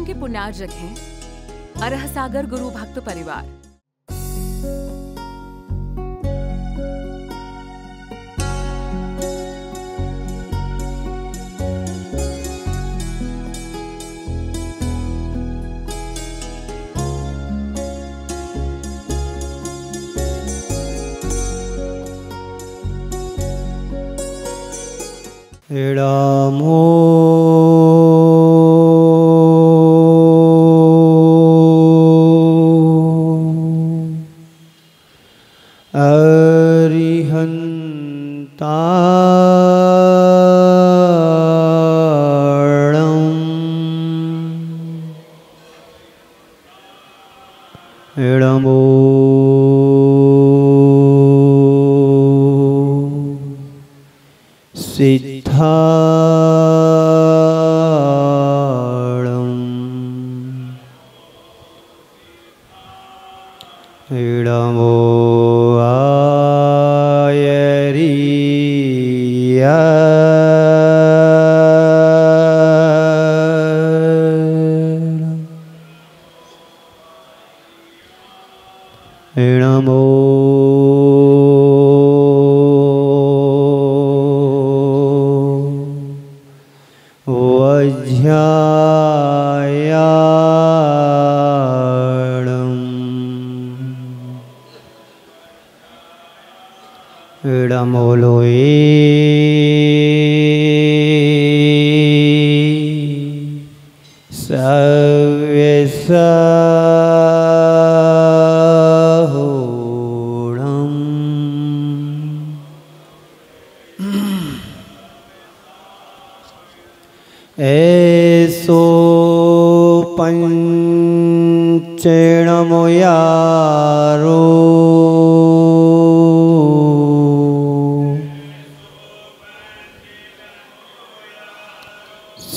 नाम के पुण्यार्जक हैं अरह सागर गुरु भक्त परिवार। रामो अरिहन्तारणं रामो सिद्धाणं रामो आयरिया रामो रामो लोए सव्यसाहोणम् ऐसो पंचेणमो यारो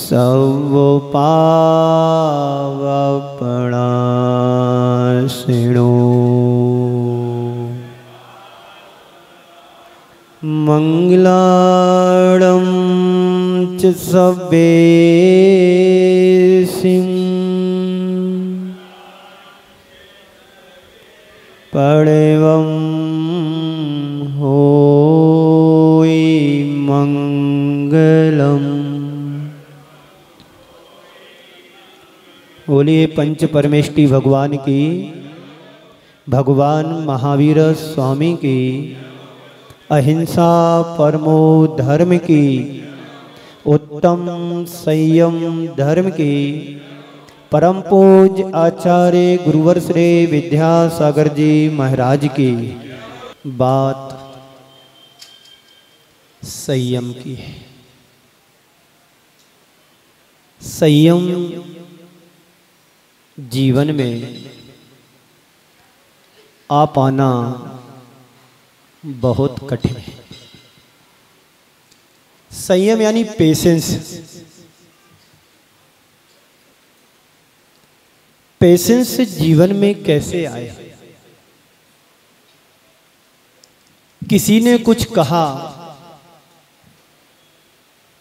सब पावपणासिनो मंगलाणं च सब्बेसिं परमं होई मंगलम्। बोलिए पंच परमेष्टि भगवान की, भगवान महावीर स्वामी की, अहिंसा परमो धर्म की, उत्तम संयम धर्म की, परम पूज आचार्य गुरुवर श्री विद्यासागर जी महाराज की। बात संयम की है। संयम जीवन में आ पाना बहुत कठिन है। संयम यानी पेशेंस। पेशेंस जीवन में कैसे आए? किसी ने कुछ कहा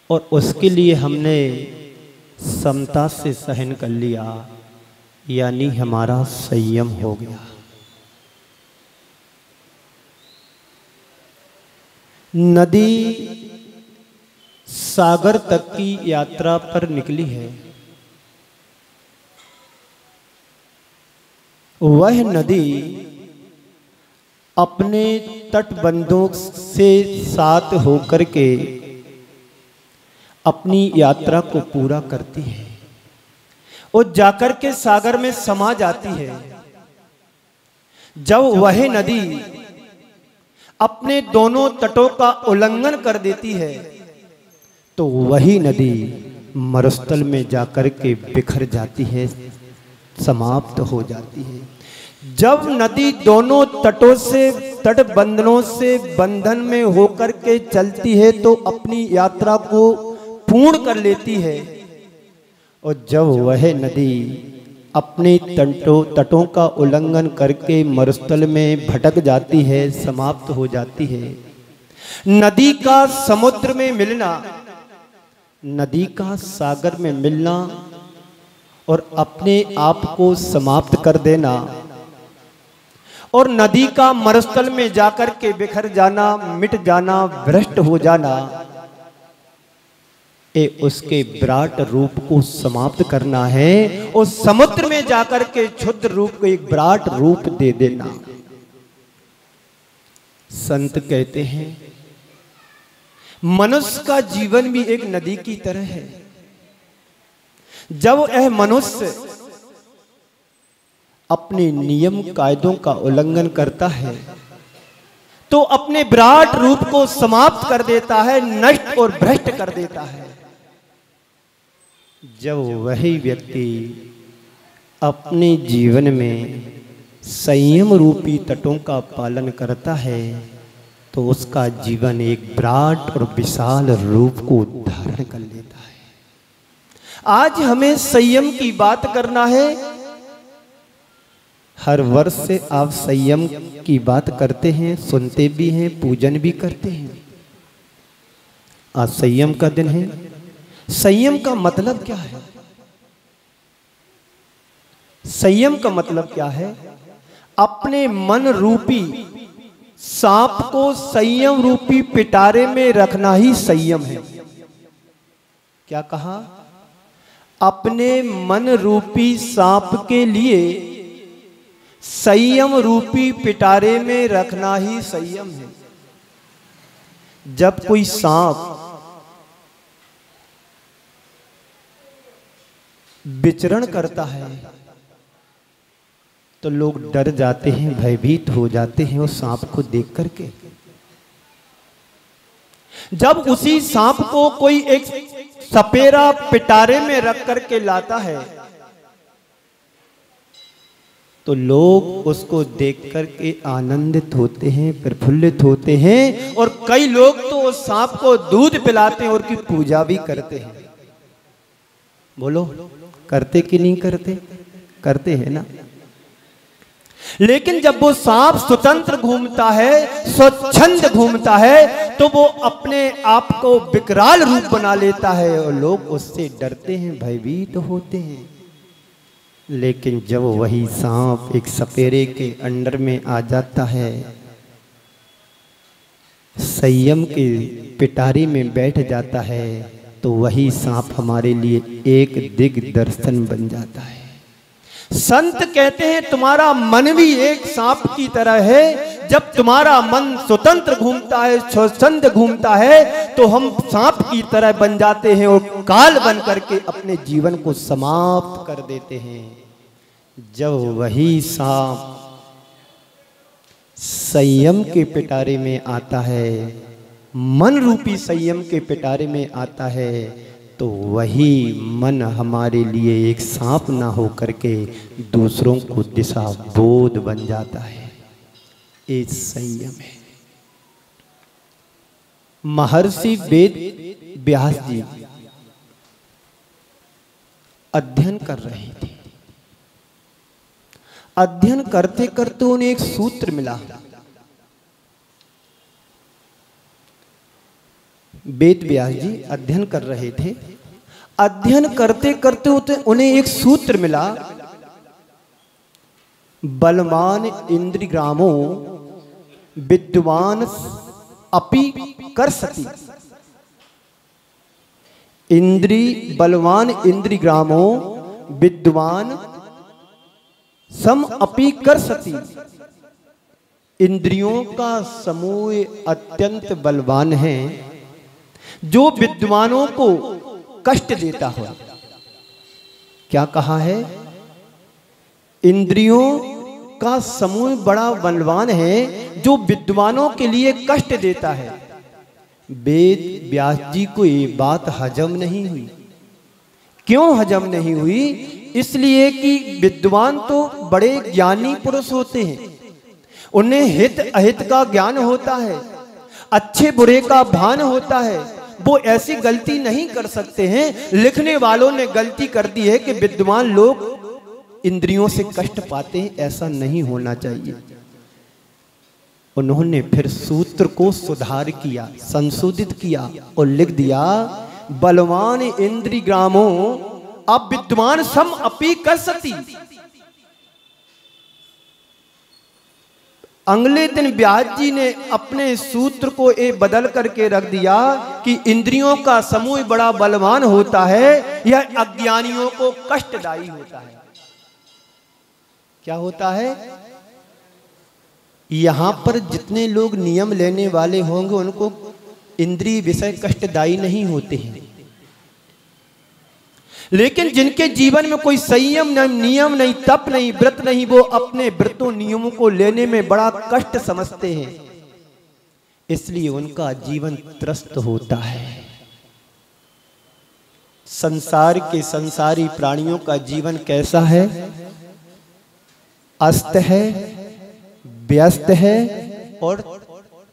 और उसके लिए हमने समता से सहन कर लिया, यानी हमारा संयम हो गया। नदी सागर तक की यात्रा पर निकली है। वह नदी अपने तटबंधों से साथ होकर के अपनी यात्रा को पूरा करती है और जाकर के सागर में समा जाती है। जब वह नदी अपने दोनों तटों का उल्लंघन कर देती है तो वही नदी मरुस्थल में जाकर के बिखर जाती है, समाप्त हो जाती है। जब नदी दोनों तटों से तटबंधनों से बंधन में होकर के चलती है तो अपनी यात्रा को पूर्ण कर लेती है। और जब वह नदी अपने तटों का उल्लंघन करके मरुस्थल में भटक जाती है, समाप्त हो जाती है। नदी का समुद्र में मिलना, नदी का सागर में मिलना और अपने आप को समाप्त कर देना और नदी का मरुस्थल में जाकर के बिखर जाना, मिट जाना, भ्रष्ट हो जाना, उसके विराट रूप को समाप्त करना है और समुद्र में जाकर के क्षुद्र रूप को एक विराट रूप दे देना। संत कहते हैं मनुष्य का जीवन भी एक नदी की तरह है। जब यह मनुष्य अपने नियम कायदों का उल्लंघन करता है तो अपने विराट रूप को समाप्त कर देता है, नष्ट और भ्रष्ट कर देता है। जब वही व्यक्ति अपने जीवन में संयम रूपी तटों का पालन करता है तो उसका जीवन एक विराट और विशाल रूप को धारण कर लेता है। आज हमें संयम की बात करना है। हर वर्ष से आप संयम की बात करते हैं, सुनते भी हैं, पूजन भी करते हैं। आज संयम का दिन है। संयम का मतलब क्या है? संयम का मतलब क्या है? अपने मन रूपी सांप को संयम रूपी पिटारे में रखना ही संयम है। क्या कहा? अपने मन रूपी सांप के लिए संयम रूपी पिटारे में रखना ही संयम है। जब कोई सांप विचरण करता है तो लोग डर जाते हैं, भयभीत हो जाते हैं उस सांप को देख करके। जब उसी सांप को कोई एक सपेरा पिटारे में रख करके लाता है तो लोग उसको देख करके आनंदित होते हैं, प्रफुल्लित होते हैं और कई लोग तो उस सांप को दूध पिलाते हैं और उसकी पूजा भी करते हैं। बोलो, करते कि नहीं करते? करते हैं ना। लेकिन जब वो सांप स्वतंत्र घूमता है, स्वच्छंद घूमता है तो वो अपने आप को विकराल रूप बना लेता है और लोग उससे डरते हैं, भयभीत होते हैं। लेकिन जब वही सांप एक सपेरे के अंडर में आ जाता है, संयम के पिटारी में बैठ जाता है तो वही सांप हमारे लिए एक दिग्दर्शन बन जाता है। संत कहते हैं तुम्हारा मन भी एक सांप की तरह है। जब तुम्हारा मन स्वतंत्र घूमता है, स्वच्छंद घूमता है तो हम सांप की तरह बन जाते हैं और काल बन करके अपने जीवन को समाप्त कर देते हैं। जब वही सांप संयम के पिटारे में आता है, मन रूपी संयम के पिटारे में आता है तो वही मन हमारे लिए एक सांप ना हो करके दूसरों को दिशा बोध बन जाता है। ये संयम है। महर्षि वेद व्यास जी अध्ययन कर रहे थे। अध्ययन करते करते उन्हें एक सूत्र मिला। वेद व्यास जी अध्ययन कर रहे थे। अध्ययन करते करते उन्हें एक सूत्र मिला, बलवान इंद्रियग्रामो विद्वान अपि कर्षति। बलवान इंद्रियग्रामो विद्वान सम अपि कर्षति। इंद्रियों का समूह अत्यंत बलवान है जो विद्वानों को कष्ट देता हो। क्या कहा है? इंद्रियों का समूह बड़ा बलवान है जो विद्वानों के लिए कष्ट देता है। वेद व्यास जी को ये बात हजम नहीं हुई। क्यों हजम नहीं हुई? इसलिए कि विद्वान तो बड़े ज्ञानी पुरुष होते हैं, उन्हें हित अहित का ज्ञान होता है, अच्छे बुरे का भान होता है, वो ऐसी गलती नहीं कर सकते हैं। लिखने वालों ने गलती कर दी है कि विद्वान लोग इंद्रियों से कष्ट पाते हैं, ऐसा नहीं होना चाहिए। उन्होंने फिर सूत्र को सुधार किया, संशोधित किया और लिख दिया, बलवान इंद्रियग्रामो अब विद्वान सम अपी कर सती। अगले दिन व्यास जी ने अपने सूत्र को बदल करके रख दिया कि इंद्रियों का समूह बड़ा बलवान होता है, यह अज्ञानियों को कष्टदायी होता है। क्या होता है? यहां पर जितने लोग नियम लेने वाले होंगे उनको इंद्रिय विषय कष्टदायी नहीं होते हैं, लेकिन जिनके जीवन में कोई संयम नहीं, नियम नहीं, तप नहीं, व्रत नहीं, वो अपने व्रतों नियमों को लेने में बड़ा कष्ट समझते हैं, इसलिए उनका जीवन त्रस्त होता है। संसार के संसारी प्राणियों का जीवन कैसा है? अस्त है, व्यस्त है और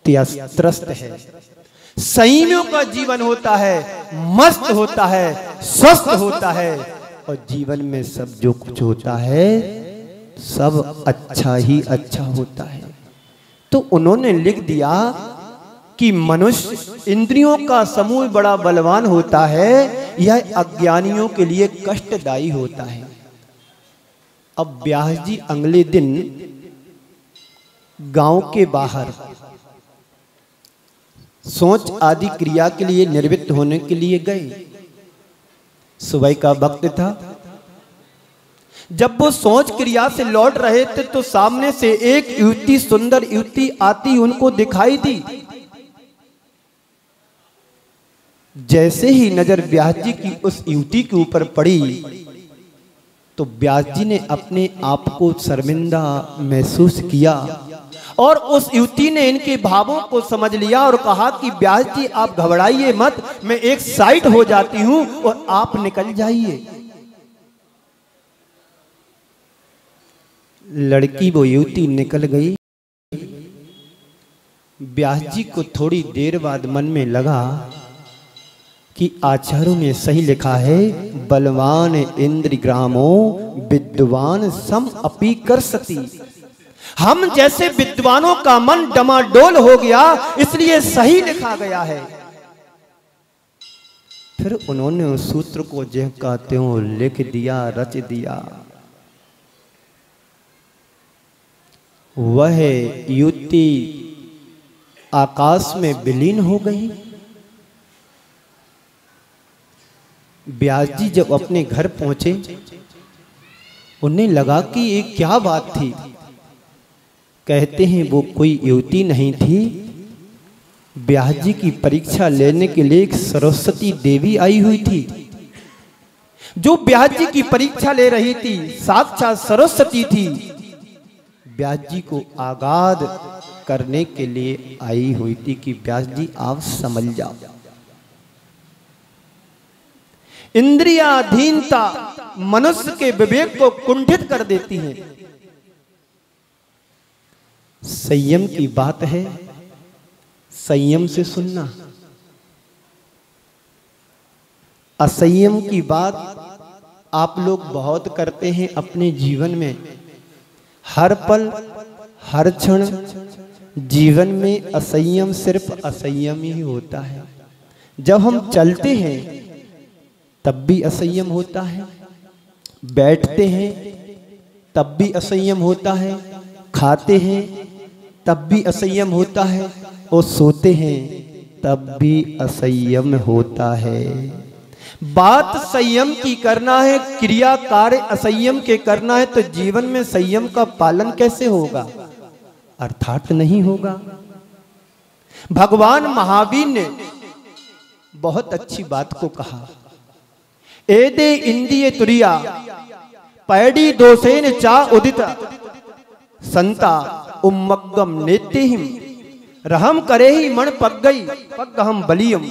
त्रस्त है। संयमियों का जीवन होता है, मस्त होता है, स्वस्थ होता है, और जीवन में सब जो कुछ होता है सब अच्छा ही अच्छा होता है। तो उन्होंने लिख दिया कि मनुष्य इंद्रियों का समूह बड़ा बलवान होता है, यह अज्ञानियों के लिए कष्टदायी होता है। अब व्यास जी अगले दिन गांव के बाहर सोच आदि क्रिया के लिए निर्वृत्त होने के लिए गए। सुबह का वक्त था। जब वो सोच क्रिया से लौट रहे थे तो सामने से एक युवती, सुंदर युवती आती उनको दिखाई दी। जैसे ही नजर व्यास जी की उस युवती के ऊपर पड़ी तो व्यास जी ने अपने आप को शर्मिंदा महसूस किया, और उस युवती ने इनके भावों को समझ लिया और कहा कि व्यास जी आप घबराइए मत, मैं एक साइड हो जाती हूं और आप निकल जाइए। लड़की वो युवती निकल गई। व्यास जी को थोड़ी देर बाद मन में लगा कि आचार्यों में सही लिखा है, बलवान इंद्र ग्रामो विद्वान सम अपी कर सती। हम जैसे विद्वानों का मन डमाडोल हो गया, इसलिए सही लिखा गया है। फिर उन्होंने उस सूत्र को जह का त्यों लिख दिया, रच दिया। वह युवती आकाश में विलीन हो गई। व्यास जी जब अपने घर पहुंचे, उन्हें लगा कि ये क्या बात थी। कहते हैं वो कोई युवती नहीं थी, व्यास जी की परीक्षा लेने के लिए एक सरस्वती देवी आई हुई थी। जो व्यास जी की परीक्षा ले रही थी साक्षात सरस्वती थी, व्यास जी को आगाध करने के लिए आई हुई थी कि व्यास जी आप समझ जाओ। इंद्रियाधीनता मनुष्य के विवेक को कुंठित कर देती है। संयम की बात है, संयम से सुनना। असंयम की बात आप लोग बहुत करते हैं अपने जीवन में। हर पल हर क्षण जीवन में असंयम सिर्फ असंयम ही होता है। जब हम चलते हैं तब भी असंयम होता है, बैठते हैं तब भी असंयम होता है, खाते हैं तब भी असंयम होता है, और सोते हैं तब भी असंयम होता है। बात संयम की करना है, क्रिया कार्य असंयम के करना है, तो जीवन में संयम का पालन कैसे होगा? अर्थात नहीं होगा। भगवान महावीर ने बहुत अच्छी बात को कहा, एदे इंद्रिय तुरिया पैडी दोषेन चा उदिता संता उम्मग्गम नेत्यहिम रहम करे ही मन पग गई पग हम बलियम।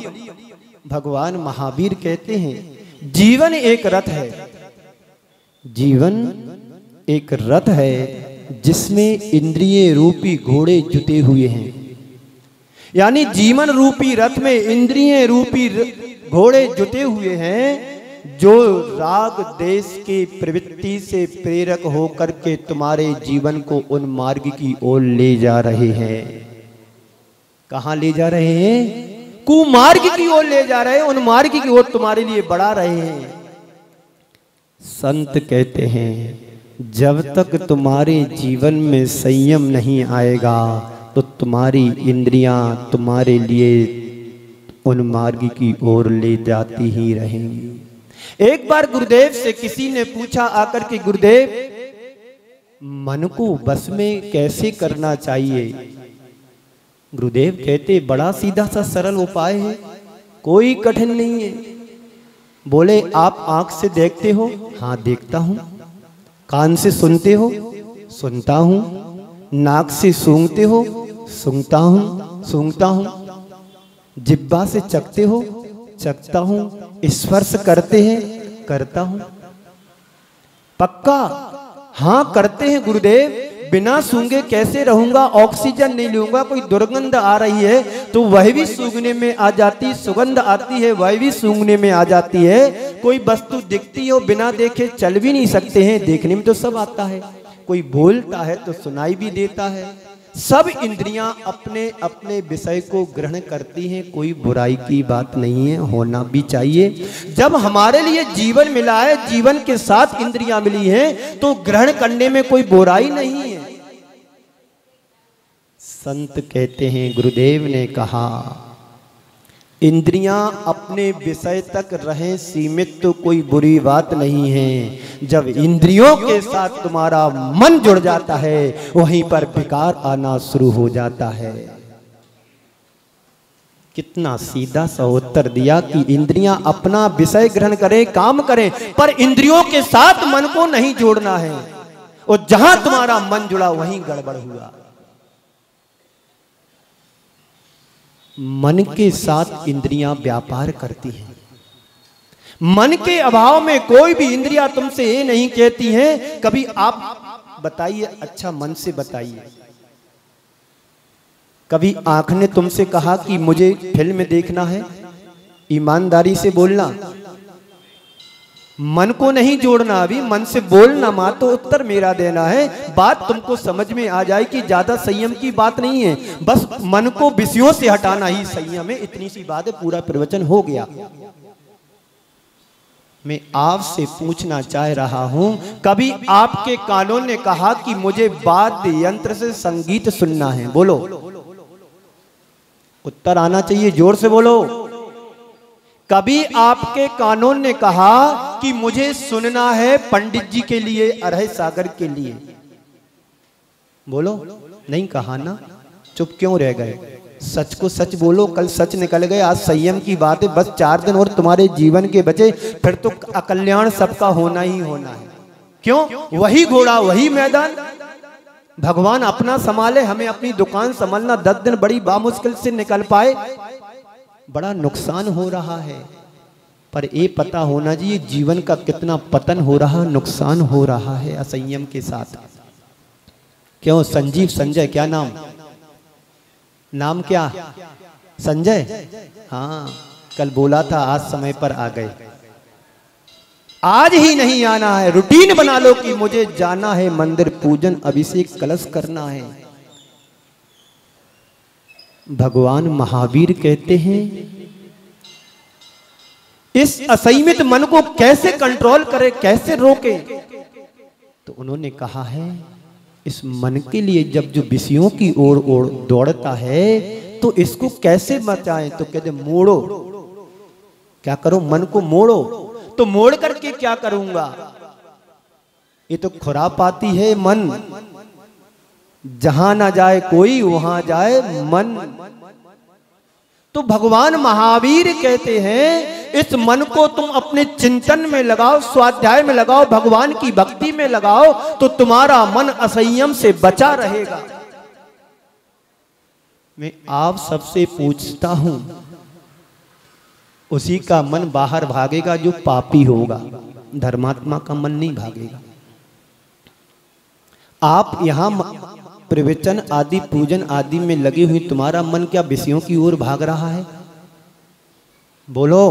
भगवान महावीर कहते हैं जीवन एक रथ है, जीवन एक रथ है जिसमें इंद्रिय रूपी घोड़े जुटे हुए हैं। यानी जीवन रूपी रथ में इंद्रिय रूपी घोड़े जुटे हुए हैं, जो राग देश के प्रवृत्ति से प्रेरक होकर के तुम्हारे जीवन को उन मार्ग की ओर ले जा रहे हैं। कहां ले जा रहे हैं? कुमार्ग की ओर ले जा रहे हैं, उन मार्ग की ओर तुम्हारे लिए बढ़ा रहे हैं। संत कहते हैं जब तक तुम्हारे जीवन में संयम नहीं आएगा तो तुम्हारी इंद्रियां तुम्हारे लिए उन मार्ग की ओर ले जाती ही रहेंगी। एक बार गुरुदेव से किसी ने पूछा आकर के, गुरुदेव मन को बस में कैसे करना चाहिए? गुरुदेव कहते बड़ा सीधा सा सरल उपाय है, कोई कठिन नहीं है। बोले आप आंख से देखते हो? हाँ देखता हूं। कान से सुनते हो? सुनता हूं। नाक से सूंघते हो? सूंघता हूं। जिह्वा से चखते हो? चखता हूं। स्पर्श करते हैं? करता हूं। पक्का? हाँ करते हैं गुरुदेव। बिना सूंघे कैसे रहूंगा? ऑक्सीजन नहीं लूंगा, कोई दुर्गंध आ रही है तो वह भी सूंघने में आ जाती, सुगंध आती है वह भी सूंघने में आ जाती है। कोई वस्तु दिखती हो, बिना देखे चल भी नहीं सकते हैं, देखने में तो सब आता है। कोई बोलता है तो सुनाई भी देता है। सब इंद्रियां अपने अपने विषय को ग्रहण करती हैं, कोई बुराई की बात नहीं है, होना भी चाहिए। जब हमारे लिए जीवन मिला है, जीवन के साथ इंद्रियां मिली हैं, तो ग्रहण करने में कोई बुराई नहीं है। संत कहते हैं गुरुदेव ने कहा इंद्रियां अपने विषय तक रहें सीमित तो कोई बुरी बात नहीं है। जब इंद्रियों के साथ तुम्हारा मन जुड़ जाता है वहीं पर विकार आना शुरू हो जाता है। कितना सीधा सा उत्तर दिया कि इंद्रियां अपना विषय ग्रहण करें, काम करें, पर इंद्रियों के साथ मन को नहीं जोड़ना है। और जहां तुम्हारा मन जुड़ा वहीं गड़बड़ हुआ। मन के साथ इंद्रियां व्यापार करती हैं। मन के अभाव में कोई भी इंद्रियां तुमसे ये नहीं कहती हैं। कभी आप बताइए, अच्छा मन से बताइए, कभी आंख ने तुमसे कहा कि मुझे फिल्म देखना है? ईमानदारी से बोलना। मन को नहीं जोड़ना, अभी मन से बोलना मां, तो उत्तर मेरा देना है। बात तुमको समझ में आ जाए कि ज्यादा संयम की बात नहीं है, बस मन को विषयों से हटाना ही संयम है। इतनी सी बात है, पूरा प्रवचन हो गया। मैं आपसे पूछना चाह रहा हूं, कभी आपके कानों ने कहा कि मुझे वाद्य यंत्र से संगीत सुनना है? बोलो, उत्तर आना चाहिए, जोर से बोलो। कभी आपके कानों ने कहा कि मुझे सुनना है पंडित जी के लिए, अरह सागर के लिए? बोलो, नहीं कहा ना? चुप क्यों रह गए? सच को सच बोलो, कल सच निकल गए, आज संयम की बात है। बस 4 दिन और तुम्हारे जीवन के बचे, फिर तो अकल्याण सबका होना ही होना है। क्यों? वही घोड़ा वही मैदान। भगवान अपना संभाले, हमें अपनी दुकान संभालना 10 दिन बड़ी बामुश्किल से निकल पाए। बड़ा नुकसान हो रहा है, पर ये पता होना चाहिए जीवन का कितना पतन हो रहा, नुकसान हो रहा है असंयम के साथ। क्यों? संजीव संजय, क्या नाम? नाम क्या? संजय? हाँ, कल बोला था, आज समय पर आ गए। आज ही नहीं आना है, रूटीन बना लो कि मुझे जाना है मंदिर, पूजन अभिषेक कलश करना है। भगवान महावीर कहते हैं इस असंयमित मन को कैसे कंट्रोल करें, कैसे रोकें? तो उन्होंने कहा है इस मन के लिए जब जो विषयों की ओर दौड़ता है तो इसको कैसे बचाएं? तो कहते मोड़ो। क्या करो? मन को मोड़ो। तो मोड़ करके क्या करूंगा? ये तो खुरापाती है मन। जहां ना जाए कोई वहां जाए मन। तो भगवान महावीर कहते हैं इस मन को तुम अपने चिंतन में लगाओ, स्वाध्याय में लगाओ, भगवान की भक्ति में लगाओ, तो तुम्हारा मन असंयम से बचा रहेगा। मैं आप सबसे पूछता हूं, उसी का मन बाहर भागेगा जो पापी होगा, धर्मात्मा का मन नहीं भागेगा। आप यहां प्रवचन आदि पूजन आदि में लगी हुई, तुम्हारा मन क्या विषयों की ओर भाग रहा है? बोलो,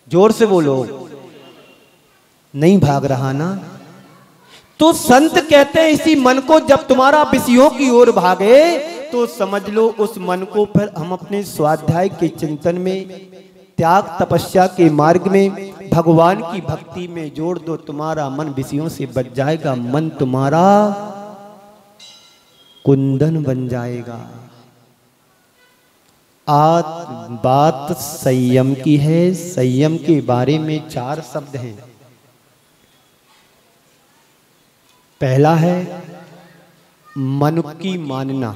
जोर से बोलो। नहीं भाग रहा ना? तो संत कहते हैं इसी मन को जब तुम्हारा विषयों की ओर भागे तो समझ लो उस मन को फिर हम अपने स्वाध्याय के चिंतन में, त्याग तपस्या के मार्ग में, भगवान की भक्ति में जोड़ दो, तुम्हारा मन विषयों से बच जाएगा, मन तुम्हारा कुंदन बन जाएगा। आज बात संयम की है। संयम के बारे में 4 शब्द हैं। पहला है मन की मानना,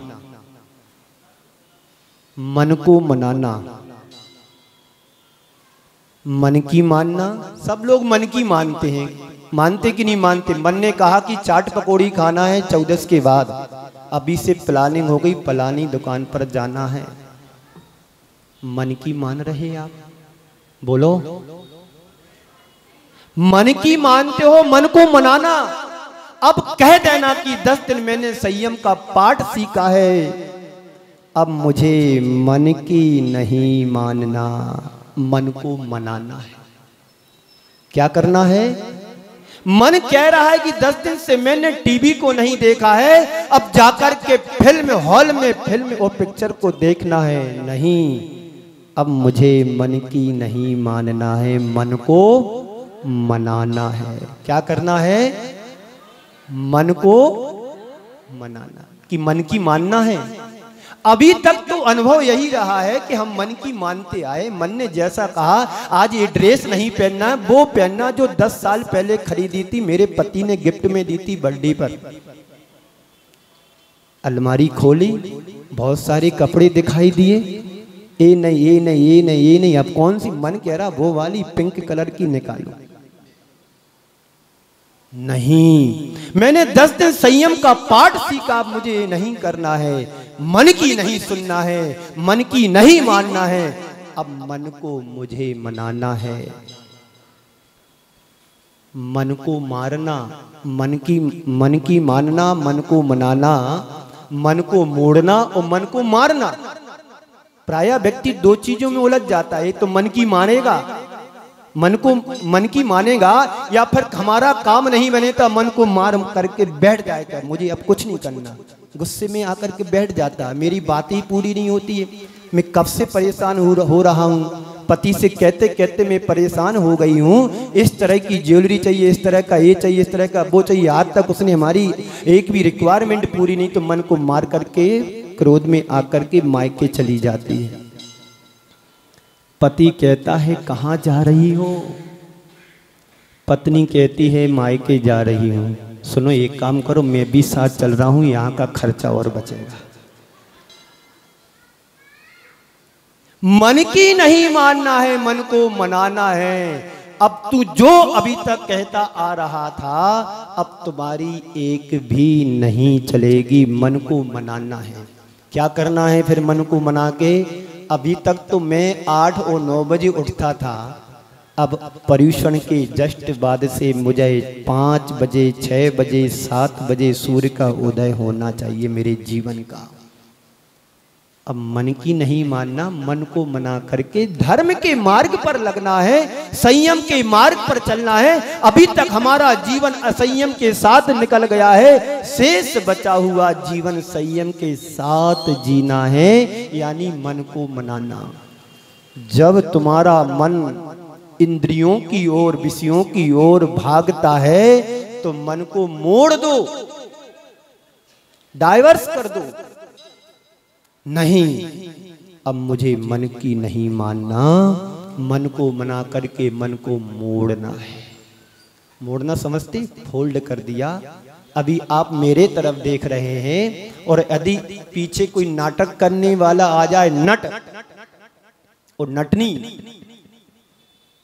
मन को मनाना। मन की मानना, सब लोग मन की मानते हैं, मानते कि नहीं मानते? मन ने कहा कि चाट पकौड़ी खाना है 14 के बाद, अभी से प्लानिंग हो गई, फलानी दुकान पर जाना है। मन की मान रहे आप? बोलो, मन की मानते हो? मन को मनाना। अब कह देना कि 10 दिन मैंने संयम का पाठ सीखा है, अब मुझे मन की नहीं मानना, मन को मनाना है। क्या करना है? मन कह रहा है कि 10 दिन से मैंने टीवी को नहीं देखा है, अब जाकर के फिल्म हॉल में फिल्म और पिक्चर को देखना है। नहीं, अब मुझे मन की नहीं मानना है, मन को मनाना है। क्या करना है? मन को मनाना, कि मन की मानना है। अभी तक तो अनुभव यही रहा है कि हम मन की मानते आए। मन ने जैसा कहा, आज ये ड्रेस नहीं पहनना है, वो पहनना जो 10 साल पहले खरीदी थी, मेरे पति ने गिफ्ट में दी थी बर्थडे पर। अलमारी खोली, बहुत सारे कपड़े दिखाई दिए, ये नहीं, ये नहीं, ये नहीं, ये नहीं, अब कौन सी? मन कह रहा वो वाली पिंक कलर की निकालो। नहीं, मैंने 10 दिन संयम का पाठ सीखा, अब मुझे नहीं करना है, मन की नहीं सुनना है, मन की नहीं मानना है, अब मन को मुझे मनाना है। मन को मारना, मन की मानना, मन को मनाना, मन को मोड़ना और मन को मारना। प्रायः व्यक्ति 2 चीजों में उलझ जाता है, तो मन की मानेगा, मन की मानेगा, या फिर हमारा काम नहीं बने तो मन को मार करके बैठ जाएगा, मुझे अब कुछ नहीं करना, गुस्से में आकर के बैठ जाता है, मेरी बात ही पूरी नहीं होती है, मैं कब से परेशान हो रहा हूँ, पति से कहते कहते मैं परेशान हो गई हूँ, इस तरह की ज्वेलरी चाहिए, इस तरह का ये चाहिए, इस तरह का वो चाहिए, आज तक उसने हमारी एक भी रिक्वायरमेंट पूरी नहीं, तो मन को मार करके क्रोध में आकर के मायके चली जाती है। पति कहता है कहाँ जा रही हो? पत्नी कहती है मायके जा रही हूँ। सुनो, एक काम करो, मैं भी साथ चल रहा हूँ, यहाँ का खर्चा और बचेगा। मन की नहीं मानना है, मन को मनाना है। अब तू जो अभी तक कहता आ रहा था, अब तुम्हारी एक भी नहीं चलेगी, मन को मनाना है। क्या करना है फिर मन को मना के? अभी तक तो मैं 8 और 9 बजे उठता था, अब पर्यूषण के जस्ट बाद से मुझे 5 बजे, 6 बजे, 7 बजे सूर्य का उदय होना चाहिए मेरे जीवन का। अब मन की नहीं मानना, मन को मना करके धर्म के मार्ग पर लगना है, संयम के मार्ग पर चलना है। अभी तक हमारा जीवन असंयम के साथ निकल गया है, शेष बचा हुआ जीवन संयम के साथ जीना है, यानी मन को मनाना। जब तुम्हारा मन इंद्रियों की ओर, विषयों की ओर भागता है, तो मन को मोड़ दो, डाइवर्स कर दो। नहीं, अब मुझे मन की नहीं मानना, मन को मना करके मन को मोड़ना है। मोड़ना समझते? फोल्ड कर दिया। अभी आप मेरे तरफ देख रहे हैं, और यदि पीछे कोई नाटक करने वाला आ जाए, नट और नटनी,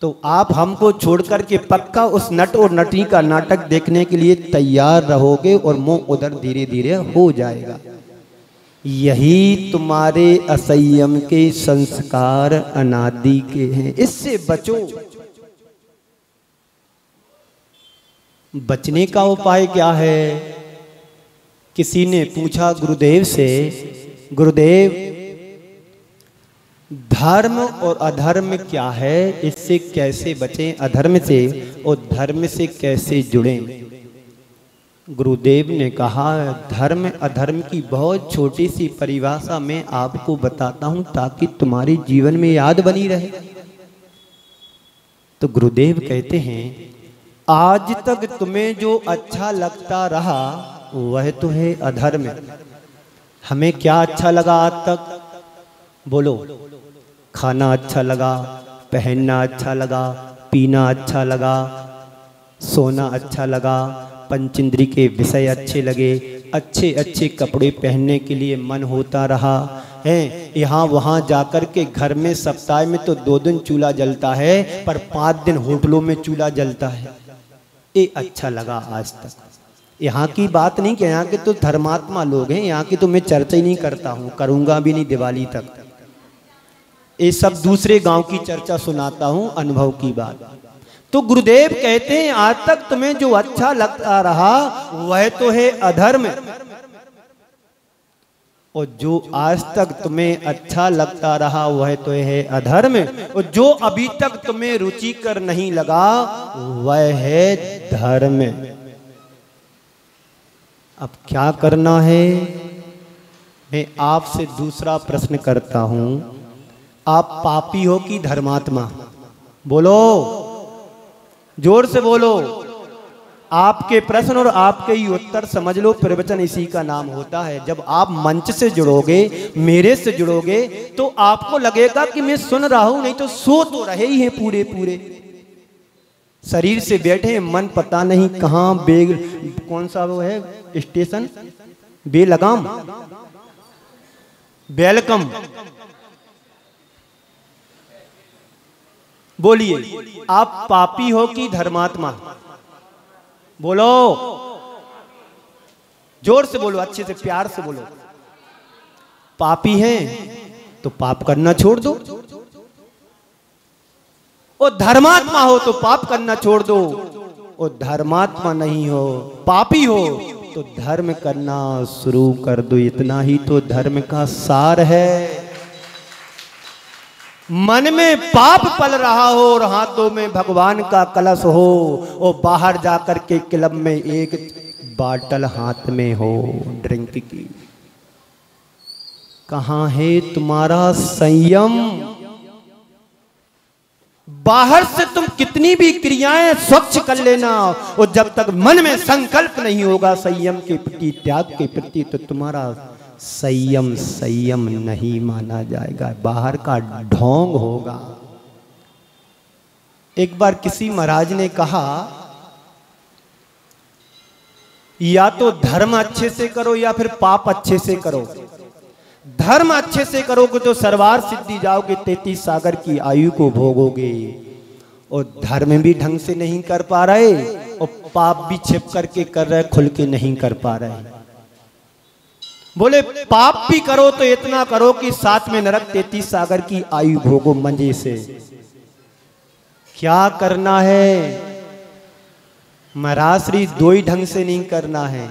तो आप हमको छोड़ करके पक्का उस नट और नटनी का नाटक देखने के लिए तैयार रहोगे, और मुंह उधर धीरे धीरे हो जाएगा। यही तुम्हारे असंयम के संस्कार अनादि के हैं, इससे बचो। बचने का उपाय क्या है? किसी ने पूछा गुरुदेव से, गुरुदेव धर्म और अधर्म क्या है, इससे कैसे बचें? अधर्म से और धर्म से कैसे जुड़ें? गुरुदेव ने कहा, धर्म अधर्म की बहुत छोटी सी परिभाषा मैं आपको बताता हूं, ताकि तुम्हारे जीवन में याद बनी रहे। तो गुरुदेव कहते हैं आज तक तुम्हें जो अच्छा लगता रहा वह तो है अधर्म। हमें क्या अच्छा लगा आज तक? बोलो। खाना अच्छा लगा, पहनना अच्छा लगा, पीना अच्छा लगा, सोना अच्छा लगा, पंचेंद्री के विषय अच्छे लगे, अच्छे अच्छे कपड़े पहनने के लिए मन होता रहा है। यहाँ वहाँ जाकर के घर में सप्ताह में तो 2 दिन चूल्हा जलता है, पर 5 दिन होटलों में चूल्हा जलता है। ये अच्छा लगा आज तक। यहाँ की बात नहीं कि यहाँ के तो धर्मात्मा लोग हैं, यहाँ की तो मैं चर्चा ही नहीं करता हूँ, करूँगा भी नहीं दिवाली तक। ये सब दूसरे गांव की चर्चा सुनाता हूँ, अनुभव की बात। तो गुरुदेव कहते हैं आज तक तुम्हें जो अच्छा लगता रहा वह तो है अधर्म, और जो आज तक तुम्हें अच्छा लगता रहा वह तो है अधर्म, और जो अभी तक तुम्हें रुचिकर नहीं लगा वह है धर्म। अब क्या करना है? मैं आपसे दूसरा प्रश्न करता हूं, आप पापी हो कि धर्मात्मा? बोलो, जोर से बोलो। आपके प्रश्न और आपके ही उत्तर समझ लो, प्रवचन इसी का नाम होता है। जब आप मंच से जुड़ोगे, मेरे से जुड़ोगे, तो आपको लगेगा कि मैं सुन रहा हूं, नहीं तो सो तो रहे ही हैं पूरे पूरे। शरीर से बैठे, मन पता नहीं कहां, बेग कौन सा वो है स्टेशन, बेलगाम, वेलकम। बोलिए, आप पापी हो कि धर्मात्मा? बोलो, जोर से बोलो, अच्छे से प्यार से बोलो। पापी हैं तो पाप करना छोड़ दो, और धर्मात्मा हो तो पाप करना छोड़ दो। और धर्मात्मा नहीं हो, पापी हो, तो धर्म करना शुरू कर दो। इतना ही तो धर्म का सार है। मन में पाप पल रहा हो और हाथों में भगवान का कलश हो, और बाहर जाकर के क्लब में एक बाटल हाथ में हो ड्रिंक की। कहां है तुम्हारा संयम? बाहर से तुम कितनी भी क्रियाएं स्वच्छ कर लेना, और जब तक मन में संकल्प नहीं होगा संयम के प्रति, त्याग के प्रति, तो तुम्हारा संयम संयम नहीं माना जाएगा, बाहर का ढोंग होगा। एक बार किसी महाराज ने कहा, या तो धर्म अच्छे से करो या फिर पाप अच्छे से करो। धर्म अच्छे से करोगे तो सर्वार सिद्धि जाओगे, 33 सागर की आयु को भोगोगे। और धर्म भी ढंग से नहीं कर पा रहे, और पाप भी छिप करके कर रहे, खुल के नहीं कर पा रहे। बोले पाप भी करो तो इतना करो कि साथ में नरक 33 सागर की आयु भोगो मजे से। क्या करना है महाराज श्री? 2 ही ढंग से नहीं करना है,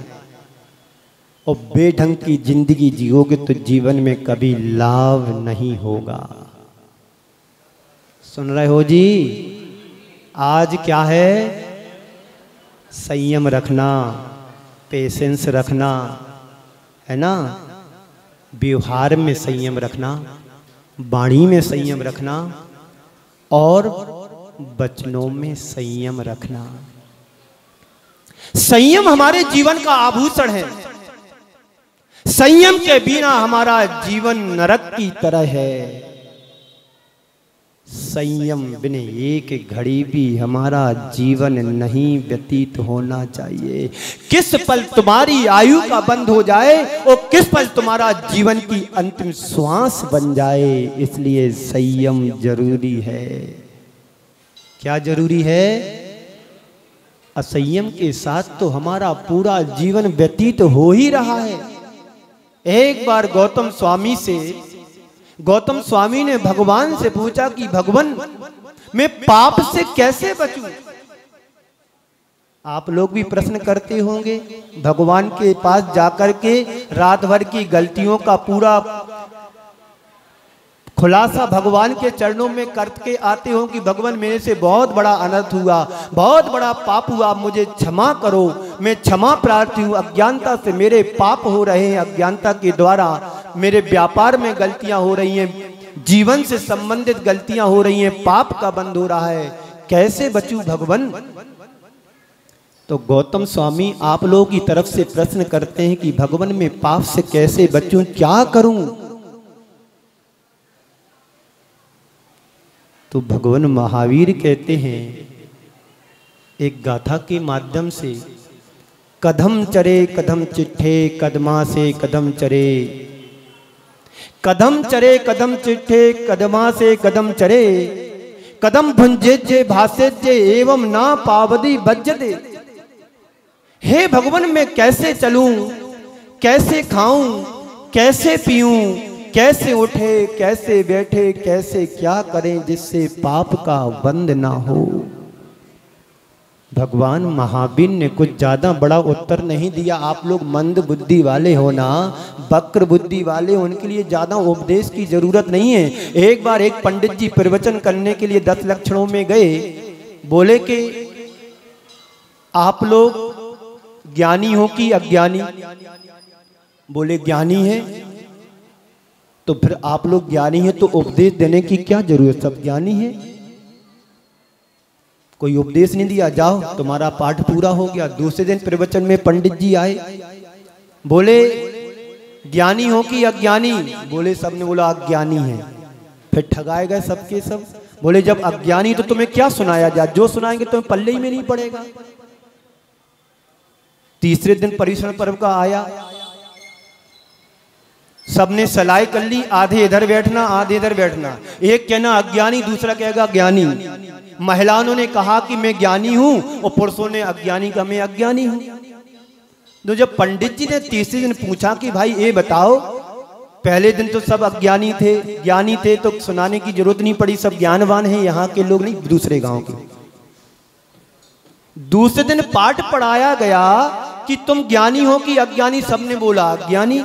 और बेढंग की जिंदगी जियोगे तो जीवन में कभी लाभ नहीं होगा। सुन रहे हो जी? आज क्या है? संयम रखना, पेशेंस रखना, है ना? व्यवहार में संयम रखना, वाणी में संयम रखना, और वचनों में संयम रखना। संयम हमारे जीवन का आभूषण है। संयम के बिना हमारा जीवन नरक की तरह है। संयम बिना एक घड़ी भी हमारा जीवन नहीं व्यतीत होना चाहिए। किस पल तुम्हारी आयु का बंद हो जाए और किस पल तुम्हारा जीवन की अंतिम श्वास बन जाए, इसलिए संयम जरूरी है। क्या जरूरी है? असंयम के साथ तो हमारा पूरा जीवन व्यतीत हो ही रहा है। एक बार गौतम स्वामी ने भगवान से पूछा कि भगवान, मैं पाप से कैसे बचूं? आप लोग भी प्रश्न करते होंगे, भगवान के पास जाकर के रात भर की गलतियों का पूरा खुलासा भगवान के चरणों में करके आते हो कि भगवान मेरे से बहुत बड़ा अनर्थ हुआ, बहुत बड़ा पाप हुआ, मुझे क्षमा करो, मैं क्षमा प्रार्थी हूँ। अज्ञानता से मेरे पाप हो रहे हैं, अज्ञानता के द्वारा मेरे व्यापार में गलतियां हो रही हैं, जीवन से संबंधित गलतियां हो रही हैं, पाप का बंध हो रहा है, कैसे बचूं भगवान। तो गौतम स्वामी आप लोगों की तरफ से प्रश्न करते हैं कि भगवान मैं पाप से कैसे बचूं, क्या करूं। तो भगवान महावीर कहते हैं एक गाथा के माध्यम से, कदम चरे कदम चिट्ठे कदमा से कदम चरे, कदम चरे कदम चिट्ठे कदमा से कदम चरे, कदम भुंजे जे भासे जे एवं ना पावदी बज्जते। हे भगवान मैं कैसे चलूं, कैसे खाऊं, कैसे पीऊं, कैसे उठे, कैसे बैठे, कैसे क्या करें जिससे पाप का बंध ना हो। भगवान महावीर ने कुछ ज्यादा बड़ा उत्तर नहीं दिया। आप लोग मंद बुद्धि वाले हो ना, वक्र बुद्धि वाले, उनके लिए ज्यादा उपदेश की जरूरत नहीं है। एक बार एक पंडित जी प्रवचन करने के लिए 10 लक्षणों में गए, बोले कि आप लोग ज्ञानी हो कि अज्ञानी। बोले ज्ञानी है। तो फिर आप लोग ज्ञानी है तो उपदेश देने की क्या जरूरत, सब ज्ञानी है, कोई उपदेश नहीं दिया, जाओ तुम्हारा पाठ पूरा हो गया। दूसरे दिन प्रवचन में पंडित जी आए, बोले ज्ञानी हो कि अज्ञानी। बोले सबने बोला अज्ञानी है। फिर ठगाए गए सबके सब। बोले जब अज्ञानी तो तुम्हें क्या सुनाया जाए, जो सुनाएंगे तुम्हें पल्ले ही में नहीं पड़ेगा। तीसरे दिन पर्युषण पर्व का आया, सबने सलाई कर ली, आधे इधर बैठना आधे इधर बैठना। एक कहना अज्ञानी, दूसरा कहेगा ज्ञानी। महिलाओं ने कहा कि मैं ज्ञानी हूं और पुरुषों ने अज्ञानी का मैं अज्ञानी हूं। तो जब पंडित जी ने तीसरे दिन पूछा कि भाई ये बताओ, पहले दिन तो सब अज्ञानी थे, ज्ञानी थे तो सुनाने की जरूरत नहीं पड़ी, सब ज्ञानवान हैं, यहाँ के लोग नहीं दूसरे गांव के। दूसरे दिन पाठ पढ़ाया गया कि तुम ज्ञानी हो कि अज्ञानी। सबने बोला अज्ञानी।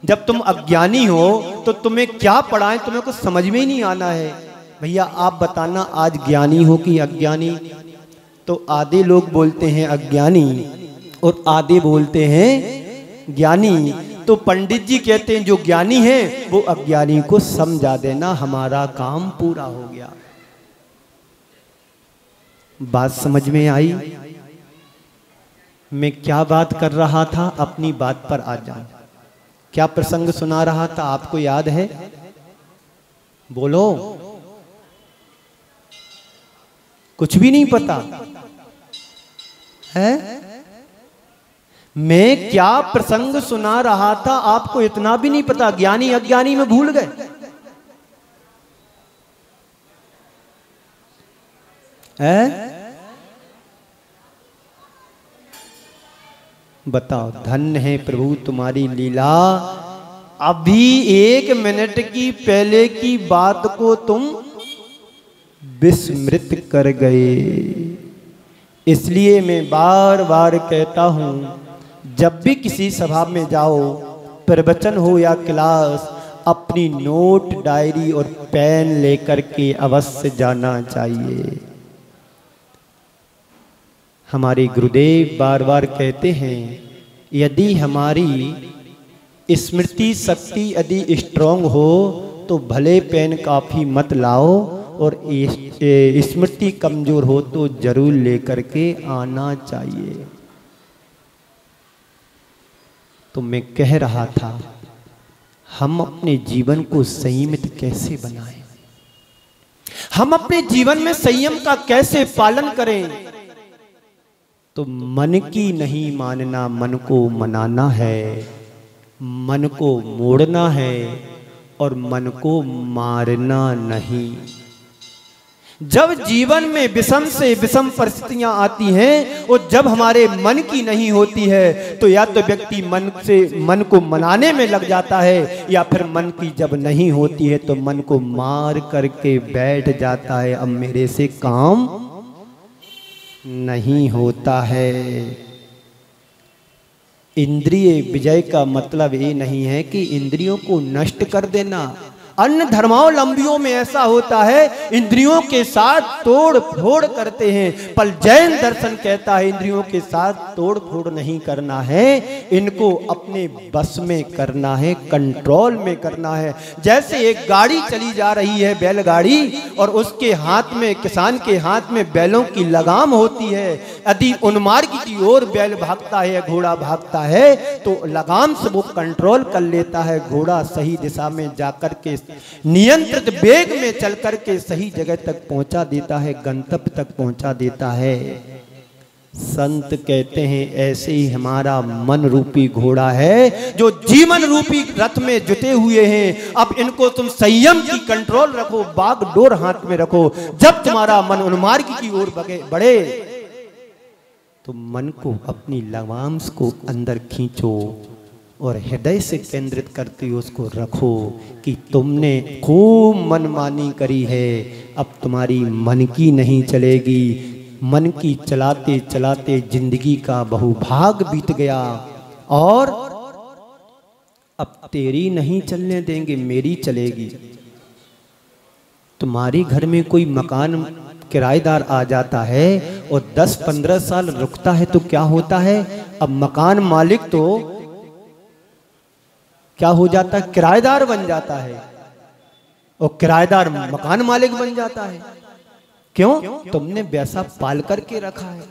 जब तुम अज्ञानी हो तो तुम्हें क्या पढ़ाएं, तुम्हें कुछ समझ में ही नहीं आना है। भैया आप बताना आज ज्ञानी हो कि अज्ञानी। तो आधे लोग बोलते हैं अज्ञानी और आधे बोलते हैं ज्ञानी। तो पंडित जी कहते हैं जो ज्ञानी है वो अज्ञानी को समझा देना, हमारा काम पूरा हो गया। बात समझ में आई? मैं क्या बात कर रहा था, अपनी बात पर आ जाऊं। क्या प्रसंग सुना रहा था, आपको याद है? बोलो। कुछ भी नहीं पता है? मैं क्या प्रसंग सुना रहा था आपको इतना भी नहीं पता? ज्ञानी अज्ञानी में भूल गए है? बताओ, धन्य है प्रभु तुम्हारी लीला। अभी 1 मिनट की पहले की बात को तुम विस्मृत कर गए। इसलिए मैं बार बार कहता हूं, जब भी किसी सभा में जाओ, प्रवचन हो या क्लास, अपनी नोट डायरी और पेन लेकर के अवश्य जाना चाहिए। हमारे गुरुदेव बार बार कहते हैं, यदि हमारी स्मृति शक्ति यदि स्ट्रांग हो तो भले पेन काफी मत लाओ, और स्मृति कमजोर हो तो जरूर लेकर के आना चाहिए। तो मैं कह रहा था, हम अपने जीवन को संयमित कैसे बनाएं, हम अपने जीवन में संयम का कैसे पालन करें। तो मन की नहीं मानना, मन को मनाना है, मन को मोड़ना है और मन को मारना नहीं। जब जीवन में विषम से विषम परिस्थितियां आती हैं और जब हमारे मन की नहीं होती है, तो या तो व्यक्ति मन को मनाने में लग जाता है, या फिर मन की जब नहीं होती है तो मन को मार करके बैठ जाता है, अब मेरे से काम नहीं होता है। इंद्रिय विजय का मतलब ये नहीं है कि इंद्रियों को नष्ट कर देना, अन्य धर्मावलंबियों में ऐसा होता है, इंद्रियों के साथ तोड़ फोड़ करते हैं, पर जैन दर्शन कहता है इंद्रियों के साथ तोड़ फोड़ नहीं करना है, इनको अपने बस में करना है, कंट्रोल में करना है। जैसे एक गाड़ी चली जा रही है, बैलगाड़ी, और उसके हाथ में, किसान के हाथ में बैलों की लगाम होती है। यदि उन्मार्ग की ओर बैल भागता है या घोड़ा भागता है तो लगाम से वो कंट्रोल कर लेता है, घोड़ा सही दिशा में जाकर के नियंत्रित वेग में चल करके सही जगह तक पहुंचा देता है, गंतव्य तक पहुंचा देता है। संत कहते हैं ऐसे ही हमारा मन रूपी घोड़ा है जो जीवन रूपी रथ में जुटे हुए हैं। अब इनको तुम संयम की कंट्रोल रखो, बागडोर हाथ में रखो। जब तुम्हारा मन उन्मार्ग की ओर बढ़े तो मन को, अपनी लगाम को अंदर खींचो और हृदय से केंद्रित करते हुए उसको रखो कि तुमने खूब मनमानी करी है, अब तुम्हारी मन की नहीं चलेगी। मन की चलाते चलाते जिंदगी का बहुभाग बीत गया और अब तेरी नहीं चलने देंगे, मेरी चलेगी। तुम्हारी घर में कोई मकान किराएदार आ जाता है और 10-15 साल रुकता है तो क्या होता है, अब मकान मालिक तो क्या हो जाता है, किराएदार बन जाता है, और किराएदार मकान मालिक बन जाता है। क्यों? तुमने वैसा पाल करके रखा है।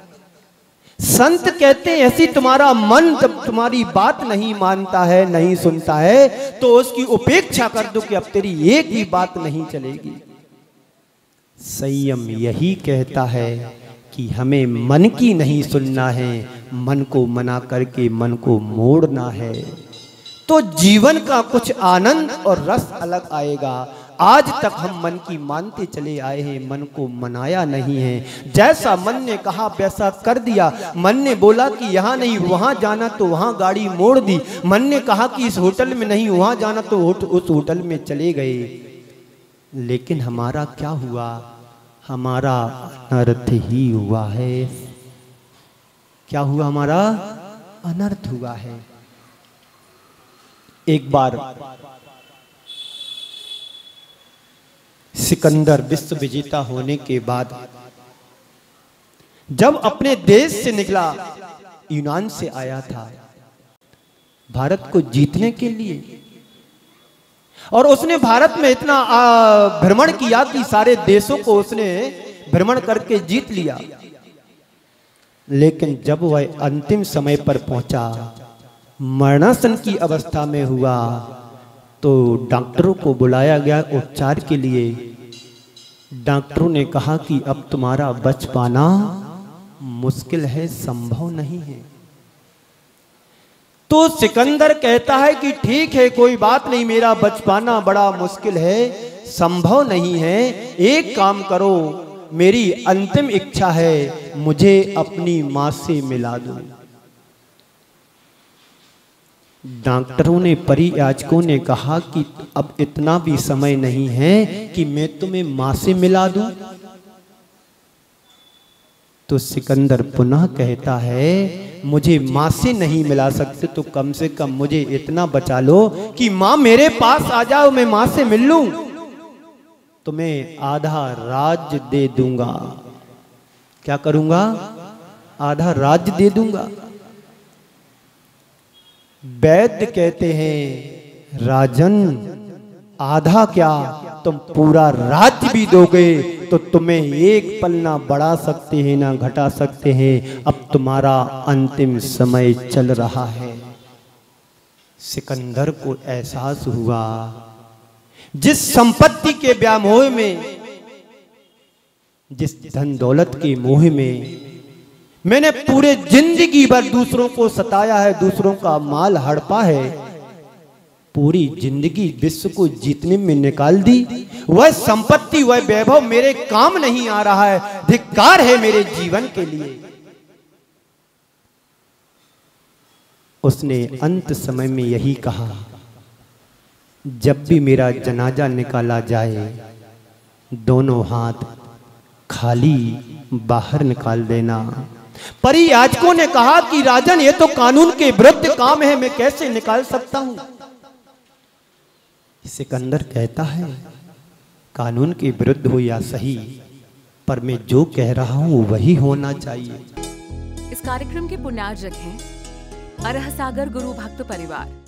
संत कहते हैं ऐसी तुम्हारा मन जब तुम्हारी बात नहीं मानता है, नहीं सुनता है, तो उसकी उपेक्षा कर दो कि अब तेरी एक भी बात नहीं चलेगी। संयम यही कहता है कि हमें मन की नहीं सुनना है, मन को मना करके मन को मोड़ना है, तो जीवन का कुछ आनंद और रस अलग आएगा। आज तक हम मन की मानते चले आए हैं, मन को मनाया नहीं है। जैसा मन ने कहा वैसा कर दिया। मन ने बोला कि यहाँ नहीं वहाँ जाना तो वहाँ गाड़ी मोड़ दी। मन ने कहा कि इस होटल में नहीं वहाँ जाना तो उस होटल में चले गए। लेकिन हमारा क्या हुआ? हमारा अनर्थ ही हुआ है। क्या हुआ? हमारा अनर्थ हुआ है। एक बार सिकंदर विश्व विजेता होने के बाद जब अपने देश से निकला, यूनान से आया था भारत को जीतने के लिए, और उसने भारत में इतना भ्रमण किया कि सारे देशों को उसने भ्रमण करके जीत लिया। लेकिन जब वह अंतिम समय पर पहुंचा, मरणासन की अवस्था में हुआ, तो डॉक्टरों को बुलाया गया उपचार के लिए। डॉक्टरों ने कहा कि अब तुम्हारा बच पाना मुश्किल है, संभव नहीं है। तो सिकंदर कहता है कि ठीक है, कोई बात नहीं, मेरा बच पाना बड़ा मुश्किल है, संभव नहीं है। एक काम करो, मेरी अंतिम इच्छा है, मुझे अपनी मां से मिला दो। डॉक्टरों ने, परियाचकों ने कहा कि अब इतना भी समय नहीं है कि मैं तुम्हें मां से मिला दूं। तो सिकंदर पुनः कहता है, मुझे मां से नहीं मिला सकते तो कम से कम मुझे इतना बचा लो कि मां मेरे पास आ जाओ, मैं मां से मिल लूं, तुम्हें आधा राज्य दे दूंगा। क्या करूंगा? आधा राज्य दे दूंगा। वैद्य कहते हैं, राजन आधा क्या, तुम पूरा राज्य भी दोगे तो तुम्हें एक पल ना बढ़ा सकते हैं ना घटा सकते हैं। अब तुम्हारा अंतिम समय चल रहा है। सिकंदर को एहसास हुआ, जिस संपत्ति के व्यामोह में, जिस धन दौलत के मोह में मैंने पूरे जिंदगी भर दूसरों को सताया है, दूसरों का माल हड़पा है, पूरी जिंदगी विश्व को जीतने में निकाल दी, वह संपत्ति, वह वैभव मेरे काम नहीं आ रहा है, धिक्कार है मेरे जीवन के लिए। उसने अंत समय में यही कहा, जब भी मेरा जनाजा निकाला जाए, दोनों हाथ खाली बाहर निकाल देना। परियाचकों ने कहा कि राजन, ये तो कानून के विरुद्ध काम है, मैं कैसे निकाल सकता हूं? सिकंदर कहता है, कानून के विरुद्ध हो या सही, पर मैं जो कह रहा हूं वही होना चाहिए। इस कार्यक्रम के पुण्यार्जक हैं अरह सागर गुरु भक्त परिवार।